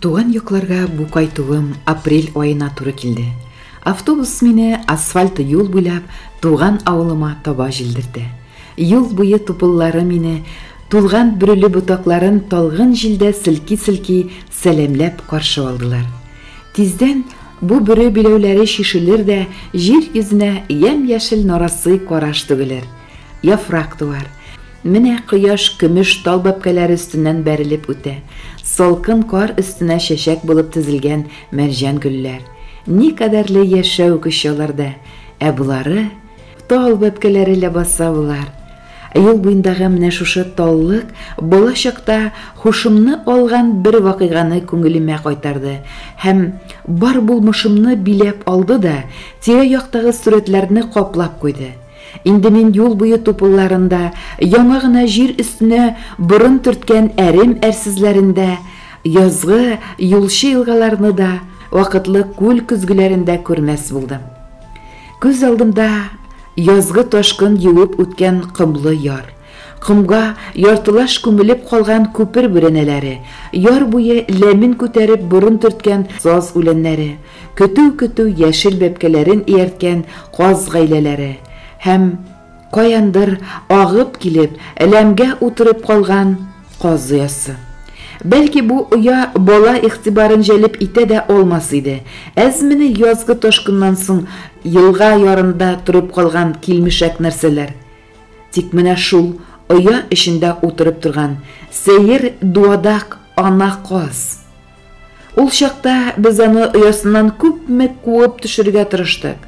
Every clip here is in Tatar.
Туган якларга бу кайтуым апрель айына туры килде. Автобус мине асфальт юл буйлап туган авылыма таба жилдерде. Юл буе тупыллары мине тулган бүреле бутакларын талгын жилдә силки-силки сәламләп каршы алдылар. Тиздән бу бүре биләүләре шишелер дә җир йөзенә ямь-яшел нарасы караш түгелер. Яфрак туар. Менә кояш көмеш тал бәбкәләре өстеннән бәрелеп үтә. Салкын кар өстенә чәчәк булып тезелгән мәрҗән гөлләр. Ни кадәрле яшәү көчәләрдә, ә булары тал бәбкәләре ләбаса булар. Юл буендагы менә шушы таллык балачакта хушымны алган бер вакыйганы күңелемә кайтарды һәм бар булмышымны биләп алды да тирә-яктагы сурәтләрне каплап куйды. Инде мин юл буе тупылларында, яңа гына җир өстенә борын төрткән әрем әрсезләрендә, язгы юлчы елгаларны да вакытлы күл көзгеләрендә күрмәс булдым. Күз алдымда язгы ташкын юып үткән кымлы яр. Кымга яртылаш күмелеп калган күпер бүрәнәләре, яр буе ләмин күтәреп борын төрткән саз үләннәре, көтү-көтү яшел бәбкәләрен иярткән каз гаиләләре һәм каяндыр агып килеп, ләмгә утырып калган каз оясы. Бәлки бу оя бала игътибарын җәлеп итә дә алмас иде. Әзмене язгы ташкыннан соң елга ярында турып калган килмешәк нәрсәләр. Тик менә шул оя эчендә утырып торган сәер дуадак ана каз. Ул чакта без аны оясыннан күпме куып төшерергә тырыштык.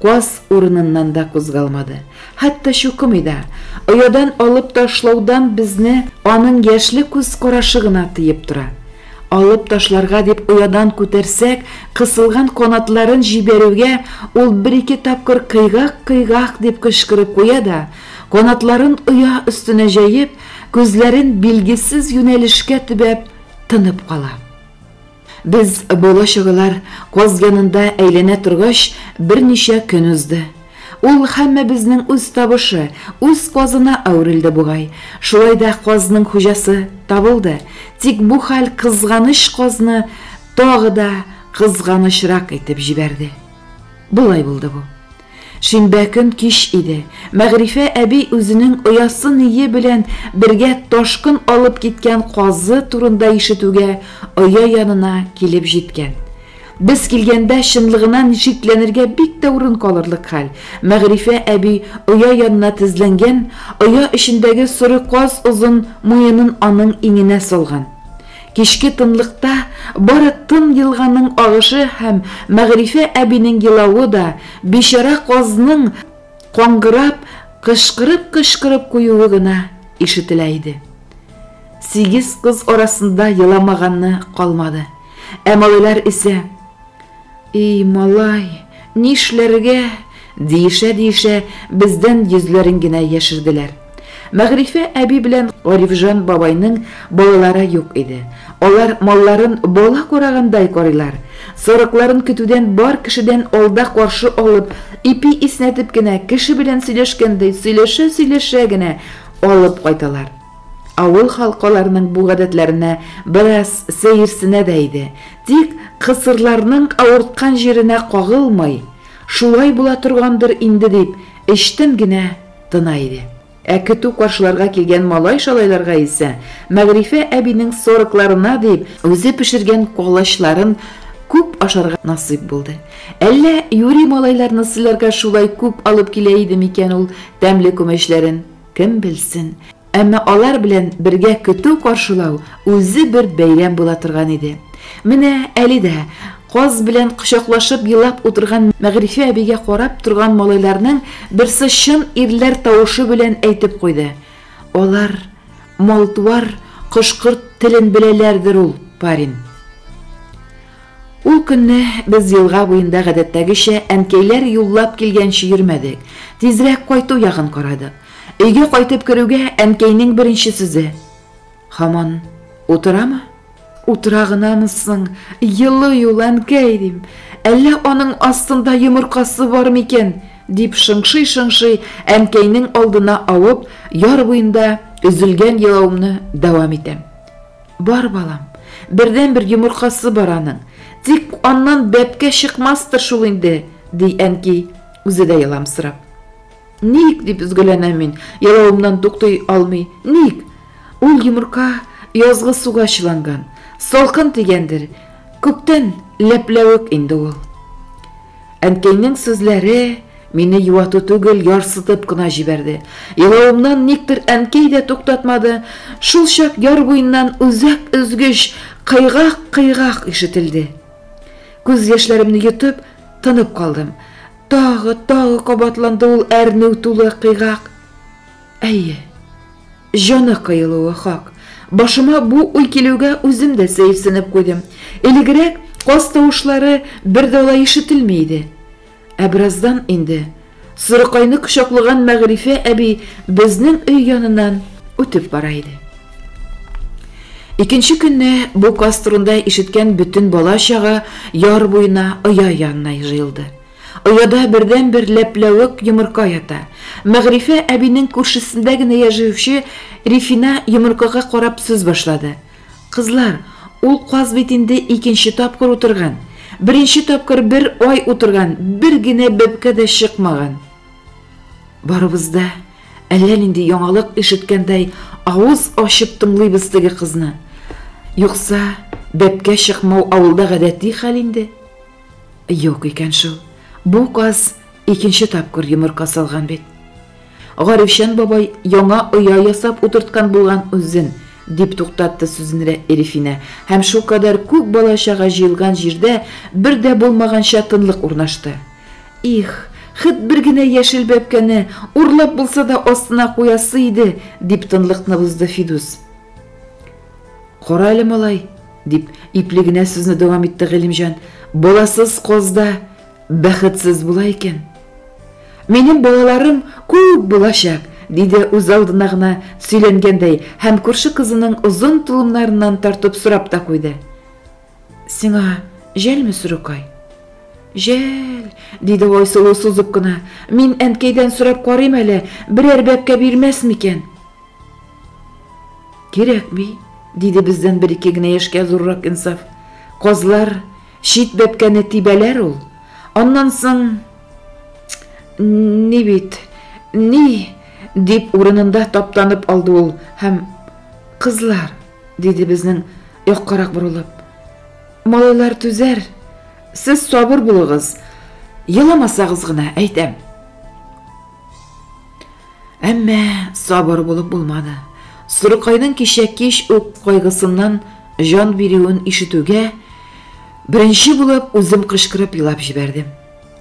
Каз урыныннан да кузгалмады. Хәтта шукымыйда, оядан алып ташлаудан безне аның яшьле күз карашы гына тыеп тора. Алып ташларга дип оядан күтәрсәк, кысылган канатларын җибәрүгә ул бер-ике тапкыр кыйгак дип кычкырып куя да, канатларын оя өстенә җәеп, күзләрен билгесез юнәлешкә төбәп тынып кала. Без балачагылар каз янында әйләнә торгач берничә көн узды. Ул һәммә безнең үз табышы, үз казына әверелде бугай. Шулай да казның хуҗасы табылды. Тик бу хәл кызганыч казны тагы да кызганычрак итеп җибәрде. Булай булды бу. Шимбә көн кич иде. Мәгърифә әби үзенең оясы ние белән бергә ташкын алып киткән казы турында ишетүгә оя янына килеп җиткән. Без килгәндә чынлыгыннан шикләнергә бик тә урын калырлык хәл. Мәгърифә әби оя янына тезләнгән, оя эчендәге соры каз озын муенын аның иңенә салган. Кичке тынлыкта бары тын елганың агышы һәм Мәгърифә әбинең елавы да бичара казның каңгырап, кычкырып куюы гына ишетелә иде. 8 кыз арасында еламаганны калмады. Ә малайлар исә "И малай, нишләргә?" диешә бездән йөзләрен генә яшерделәр. Мәгърифә әби белән Гарифҗан бабайның балалары юк иде. Алар малларын бала карагандай карыйлар. Сарыкларын көтүдән бар кешедән алда каршы алып, ипи иснәтеп кенә кеше белән сөйләшкәндәй сөйләшә генә алып кайталар. Авыл халкаларының бу гадәтләренә бераз сәерсенә дә иде. Тик кысырларның авырткан җиренә кагылмай, шулай була торгандыр инде дип эчтән генә тына иде. Ә көтү каршыларга килгән малай шалайларга исә Мәгърифә әбинең сорыкларына дип үзе пешергән калачларын күп ашарга насыйп булды. Әллә юри малайларны силәргә шулай күп алып килә иде микән ул тәмле күмәчләрен, кем белсен. Әмма алар белән бергә көтү каршылау үзе бер бәйрәм була торган иде. Менә әле дә каз белән кочаклашып елап утырган Мәгърифә әбигә карап торган малайларның берсе чын ирләр тавышы белән әйтеп куйды. Алар малтуар кышкырт телен беләләрдер ул, парин. Ул көнне без елга буенда гадәттәгечә әнкәйләр юллап килгәнче йөрмәдек. Тизрәк кайту ягын карадык. Өйгә кайтып керүгә әнкәйнең беренче сүзе: "Һаман утырамы?" "Утыра гынамысың, йылы юл әнкәй дим. Әллә аның астында йомыркасы бар микән?" дип шыңшый әнкәйнең алдына авып, яр буенда өзелгән елавымны дәвам итәм. "Бар балам, Birden bir yumurkası бар аның. Тик аннан бәпкә чыкмастыр шул инде, ди әнки, үзе дә яламсырап. Ник дип üzгәләнәм мин, ялавымнан туктый алмый. Ник? Ул йомырка язгы суга чыланган. Салкын тигәндер. Күптән ләпләвек инде ул. Әнкәйнең сүзләре мине юату түгел, ярсытып кына җибәрде. Ялавымнан никтер әнкәй дә туктатмады. Шул чак яр буеннан үзәк өзгеч кыйгак ишетелде. Күз яшьләремне йотып, тынып калдым. Тагы кабатланды ул әрнү тулы кыйгак. Әйе, җаны кыелуы хак. Башыма бу уй килүгә үзем дә сәйфсенеп куйдым. Элегрәк каз тавышлары бер дә алай ишетелми иде. Ә бераздан инде Сырыкайны кочаклаган Мәгърифә әби безнең өй яныннан үтеп бара иде. Икенче көнне бу каз турында ишеткән бөтен бала чага яр буена оя янына җыелды. Ояда бердән бер ләпләвек йомырка ята. Мәгърифә әбинең күршесендә генә яшәүче Рифина йомыркага карап сүз башлады. Кызлар, ул каз бит инде икенче тапкыр утырган. Беренче тапкыр бер ай утырган, бер генә бәпкә дә чыкмаган. Барыбыз да әллә нинди яңалык ишеткәндәй авыз ачып тыңлыйбыз теге кызны. Юкса бәпкә чыкмау авылда гадәти хәл инде? Юк икән шул. Бу каз икенче тапкыр йомырка салган бит. Гарифшан бабай яңа оя ясап утырткан булган үзен, дип туктатты сүзен Рифина. Һәм шул кадәр күп бала чага җыелган җирдә бер дә булмаганча тынлык урнашты. Их, хит бер генә яшел бәпкәне урлап булса да астына куясы иде, дип тынлыкны бузды Фидус. Кара әле малай, дип иплегенә сүзне дәвам итте Галимҗан. Баласыз казда бәхетсез була икән. Минем балаларым күп булачак, диде үз алдына гына сөйләнгәндәй, һәм күрше кызының озын тулымнарыннан тартып сорап та куйды. Сиңа жәлме, Сырыкай? Жәл, диде Айсылу сузып кына. Мин әнкәйдән сорап карыйм әле, берәр бәпкә бирмәс микән? Кирәкми, диде бездән бер-ике генә яшькә зуррак инсаф. Казлар шит бәпкәне тибәләр ул. Аннан соң ни бит, ни, дип урынында таптанып алды ул, һәм кызлар, диде безнең яккарак борылып. Малайлар түзәр, сез сабыр булыгыз, еламасагыз гына әйтәм. Әмма сабыр булып булмады. Сырыкайның кичә кич үк кайгысыннан жан бирүен ишетүгә беренче булып үзем кычкырып елап җибәрдем.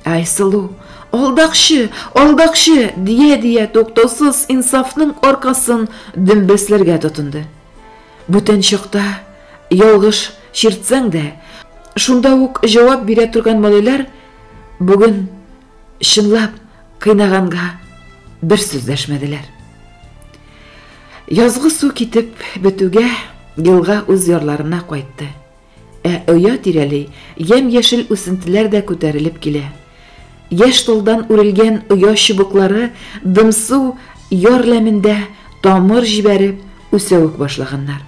Айсылу, алдакчы, алдакчы, дия токтаусыз инсафның аркасын дөмбәсләргә тотынды. Бүтән чакта ялгыш чиртсәң дә, шунда ук җавап бирә торган малайлар бүген чынлап кыйнаганга бер сүз дәшмәделәр. Язгы су китеп бетүгә, елга үз ярларына кайтты. Ә оя тирәли ям-яшел үсентеләр дә күтәрелеп килә. Яш толдан үрелгән оя чыбыклары дымсу яр ләмендә тамыр җибәреп үсәүк башлаганнар.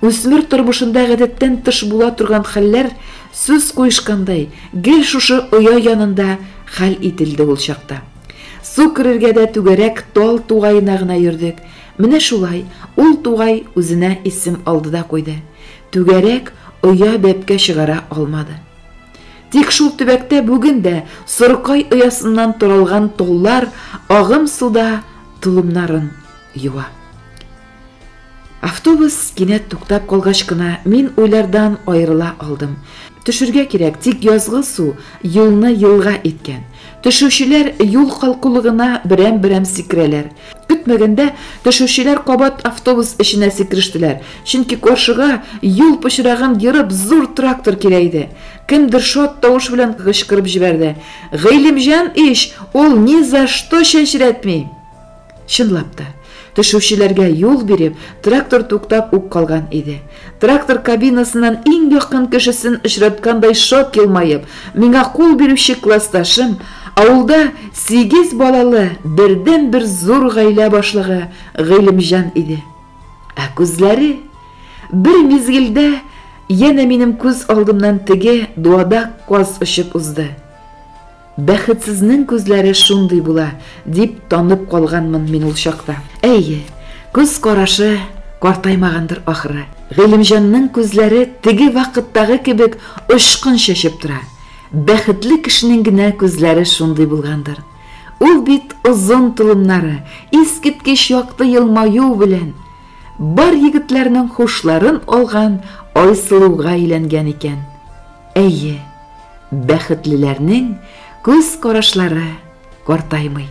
Үсмер тормышында гадәттән тыш була торган хәлләр сүз куешкандай, гел шушы оя янында хәл ителде ул чакта. Су керергә дә түгәрәк тал тугайына гына йөрдек. Менә шулай ул тугай үзенә исем алды да куйды. Түгәрәк оя бәпкә чыгара алмады. Тик шул төбәктә бүген дә Сырыкай оясыннан таралган толлар агым суда тулымнарын юа. Автобус кинәт туктап калгач кына мин уйлардан аерыла алдым. Төшергә кирәк, тик язгы су юлны елга иткән. Төшүчеләр юл калкулыгына берәм-берәм сикерәләр. Көтмәгәндә төшүчеләр кабат автобус эченә сикерештеләр. Чөнки каршыга юл пычрагын йырып зур трактор килә иде. Кемдер шат тавыш белән кычкырып җибәрде. Галимҗан иш, ул ни за что чәчрәтми. Чынлап та төшүчеләргә юл биреп, трактор туктап ук калган иде. Трактор кабинасыннан иң якын кешесен очраткандай шат елмаеп, миңа кул бирүче классташым, авылда 8 балалы бердән бер зур гаилә башлыгы Галимҗан иде. Ә күзләре бер мизгелдә Yana минем күз алдымнан теге дуада каз очып узды. Бәхетсезнең күзләре шундый була, дип танып калганмын мин ул чакта. Әйе, күз карашы картаймагандыр ахыры. Гыйлемҗанның күзләре теге вакыттагы кебек очкын чәчеп тора. Бәхетле кешенең генә күзләре шундый булгандыр. Ул бит озын тулымнары, искиткеч якты елмаю белән бар егетләрнең хушларын алган айсылуга әйләнгән икән. Әйе, бәхетлеләрнең күз карашлары картаймый.